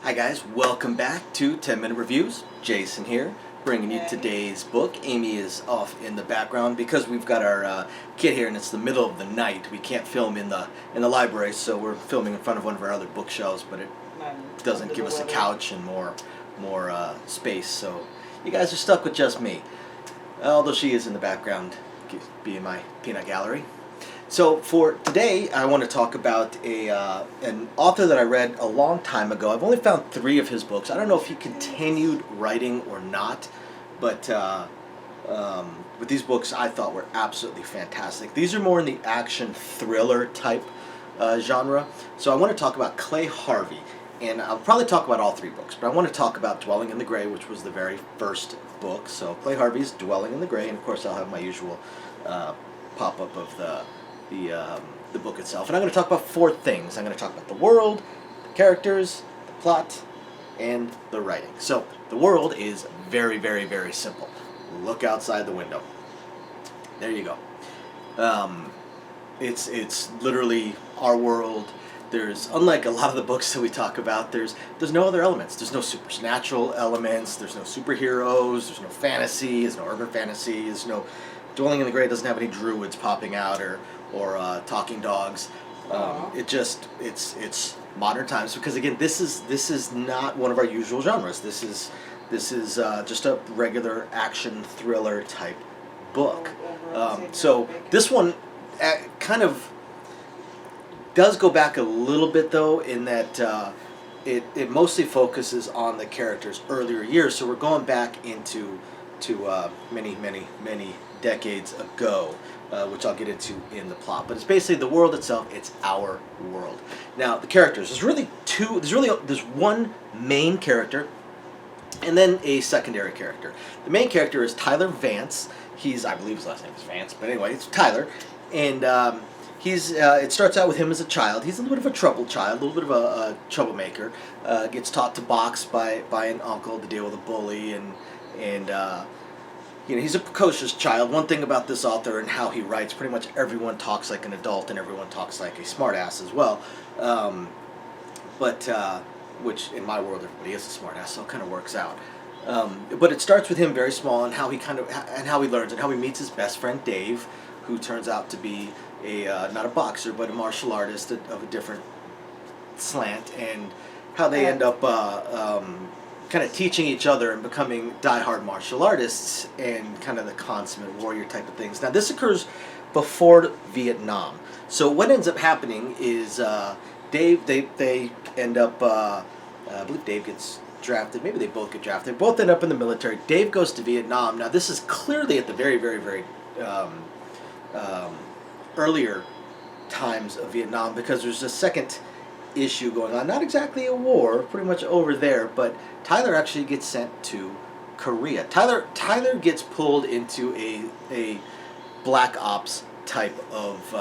Hi guys, welcome back to 10 Minute Reviews. Jason here, bringing you today's book. Amy is off in the background because we've got our kid here and it's the middle of the night. We can't film in the library, so we're filming in front of one of our other bookshelves, but it doesn't give us a couch and more space, so you guys are stuck with just me. Although she is in the background, being my peanut gallery. So for today, I want to talk about an author that I read a long time ago. I've only found 3 of his books. I don't know if he continued writing or not, but these books I thought were absolutely fantastic. These are more in the action thriller type genre. So I want to talk about Clay Harvey, and I'll probably talk about all 3 books, but I want to talk about Dwelling in the Gray, which was the very first book. So Clay Harvey's Dwelling in the Gray, and of course I'll have my usual pop-up of the book itself. And I'm going to talk about 4 things. I'm going to talk about the world, the characters, the plot, and the writing. So the world is very, very, very simple. Look outside the window. There you go. It's literally our world. There's, unlike a lot of the books that we talk about, there's no other elements. There's no supernatural elements. There's no superheroes. There's no fantasy. There's no urban fantasy. There's no Dwelling in the Gray doesn't have any druids popping out or talking dogs. It's modern times because again this is not one of our usual genres. This is just a regular action thriller type book. So this one kind of does go back a little bit though in that it mostly focuses on the characters' earlier years. So we're going back into many decades ago, which I'll get into in the plot. But it's basically the world itself. It's our world. Now the characters. There's one main character, and then a secondary character. The main character is Tyler Vance. I believe his last name is Vance, but anyway, it's Tyler, and it starts out with him as a child. He's a little bit of a troubled child, a little bit of a troublemaker. Gets taught to box by an uncle to deal with a bully, and he's a precocious child. One thing about this author and how he writes, pretty much everyone talks like an adult and everyone talks like a smartass as well. Which in my world everybody is a smartass, so it kind of works out. But it starts with him very small and how he learns and how he meets his best friend Dave, who turns out to be not a boxer but a martial artist of a different slant, and how they end up kind of teaching each other and becoming die-hard martial artists and kind of the consummate warrior type of things. Now this occurs before Vietnam. So what ends up happening is Dave, they end up, I believe Dave gets drafted, maybe they both get drafted, they both end up in the military. Dave goes to Vietnam. Now this is clearly at the very, very, very earlier times of Vietnam, because there's a second issue going on. Not exactly a war, pretty much over there, but Tyler actually gets sent to Korea. Tyler gets pulled into a black ops type of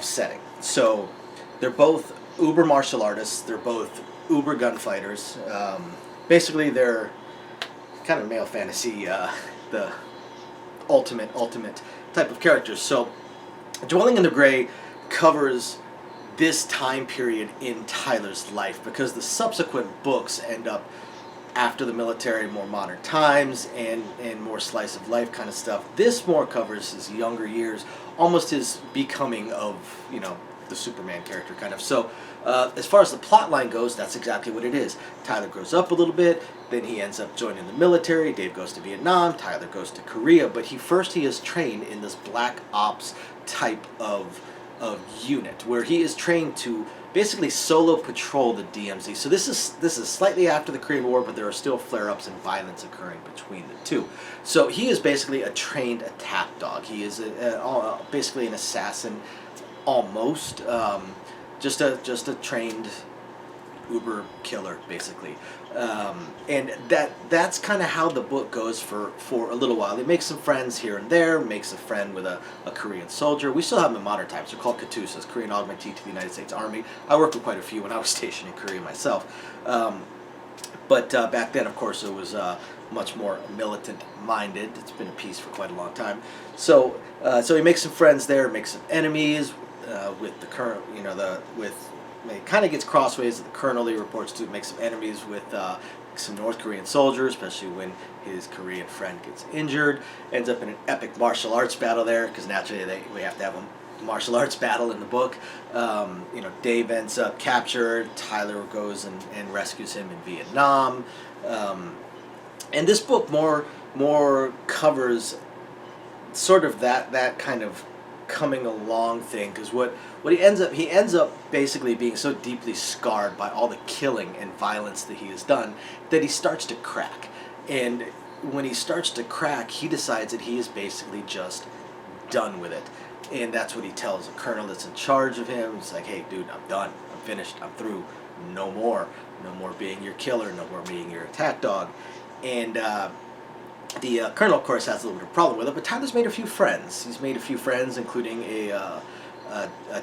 setting. So they're both uber martial artists. They're both uber gunfighters. Basically, they're kind of male fantasy, the ultimate type of characters. So Dwelling in the Gray covers this time period in Tyler's life, because the subsequent books end up after the military, more modern times and more slice of life kind of stuff. This more covers his younger years, almost his becoming of the Superman character kind of. So as far as the plot line goes, that's exactly what it is. Tyler grows up a little bit, then he ends up joining the military. Dave goes to Vietnam, Tyler goes to Korea, but he is trained in this black ops type of unit where he is trained to basically solo patrol the DMZ. So this is slightly after the Korean War, but there are still flare-ups and violence occurring between the two. So he is basically a trained attack dog. He is basically an assassin, almost, just a trained uber killer, basically. And that's kind of how the book goes for a little while. He makes some friends here and there, makes a friend with a Korean soldier. We still have them in modern times. They're called Katusas, Korean augmentee to the United States Army. I worked with quite a few when I was stationed in Korea myself. But back then, of course, it was much more militant-minded. It's been a peace for quite a long time. So he makes some friends there, makes some enemies with the current, with kind of gets crossways. The colonel he reports to makes some enemies with some North Korean soldiers, especially when his Korean friend gets injured. Ends up in an epic martial arts battle there, because naturally we have to have a martial arts battle in the book. Dave ends up captured. Tyler goes and rescues him in Vietnam. And this book more covers sort of that kind of coming along thing, because what he ends up basically being so deeply scarred by all the killing and violence that he has done that he starts to crack. And when he starts to crack, he decides that he is basically just done with it. And that's what he tells the colonel that's in charge of him. It's like, hey dude, I'm done, I'm finished, I'm through, no more being your killer, no more being your attack dog. And the colonel, of course, has a little bit of a problem with it, but Tyler's made a few friends. He's made a few friends, including a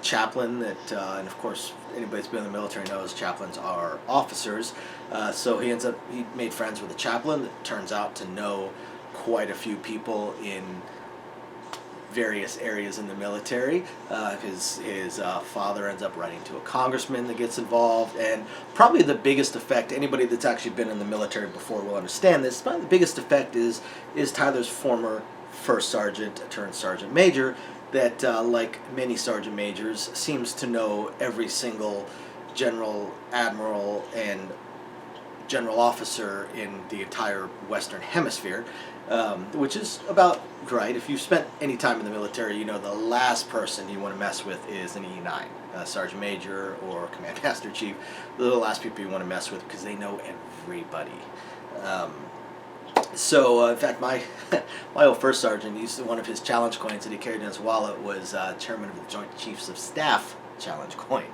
chaplain that, and of course, anybody that's been in the military knows chaplains are officers. So he made friends with a chaplain that turns out to know quite a few people in various areas in the military. His father ends up writing to a congressman that gets involved, and probably the biggest effect, anybody that's actually been in the military before will understand this, but the biggest effect is Tyler's former first sergeant turned sergeant major that, like many sergeant majors, seems to know every single general, admiral, and general officer in the entire Western Hemisphere, which is about right. If you've spent any time in the military, you know the last person you want to mess with is an E9, Sergeant Major or Command Master Chief. They're the last people you want to mess with because they know everybody. In fact, my old first sergeant one of his challenge coins that he carried in his wallet was Chairman of the Joint Chiefs of Staff challenge coin,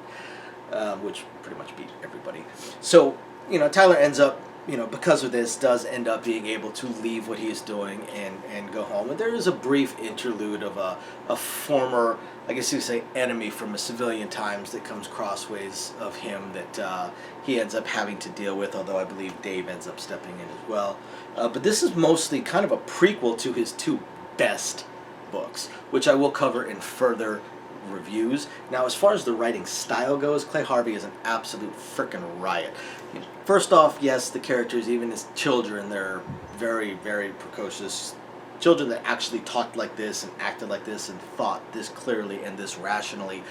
which pretty much beat everybody. So, Tyler ends up, because of this, does end up being able to leave what he is doing and go home. And there is a brief interlude of a former, I guess you could say, enemy from a civilian times that comes crossways of him that he ends up having to deal with, although I believe Dave ends up stepping in as well. But this is mostly kind of a prequel to his two best books, which I will cover in further reviews. Now, as far as the writing style goes, Clay Harvey is an absolute frickin' riot. First off, yes, the characters, even as children, they're very, very precocious. Children that actually talked like this and acted like this and thought this clearly and this rationally.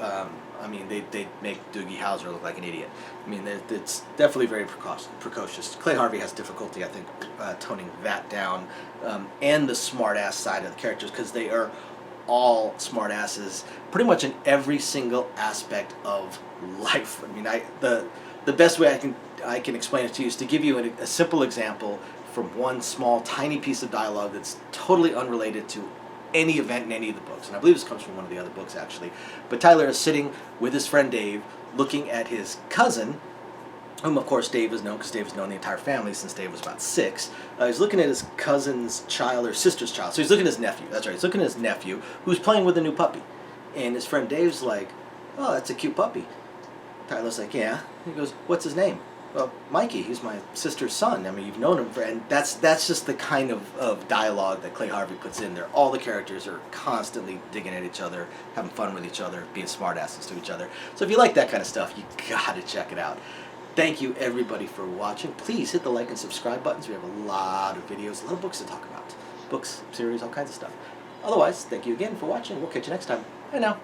They make Doogie Howser look like an idiot. It's definitely very precocious. Clay Harvey has difficulty, I think, toning that down, and the smart-ass side of the characters, because they are all smartasses pretty much in every single aspect of life. The best way I can explain it to you is to give you a simple example from one small tiny piece of dialogue that's totally unrelated to any event in any of the books. And I believe this comes from one of the other books, actually. But Tyler is sitting with his friend Dave, looking at his cousin, whom of course Dave has known, because Dave has known the entire family since Dave was about 6. He's looking at his cousin's child, or sister's child. So he's looking at his nephew. That's right. He's looking at his nephew, who's playing with a new puppy. And his friend Dave's like, "Oh, that's a cute puppy." Tyler's like, "Yeah." He goes, "What's his name?" "Well, Mikey. He's my sister's son. You've known him for..." And that's just the kind of dialogue that Clay Harvey puts in there. All the characters are constantly digging at each other, having fun with each other, being smartasses to each other. So if you like that kind of stuff, you gotta check it out. Thank you, everybody, for watching. Please hit the like and subscribe buttons. We have a lot of videos, a lot of books to talk about. Books, series, all kinds of stuff. Otherwise, thank you again for watching. We'll catch you next time. Bye now.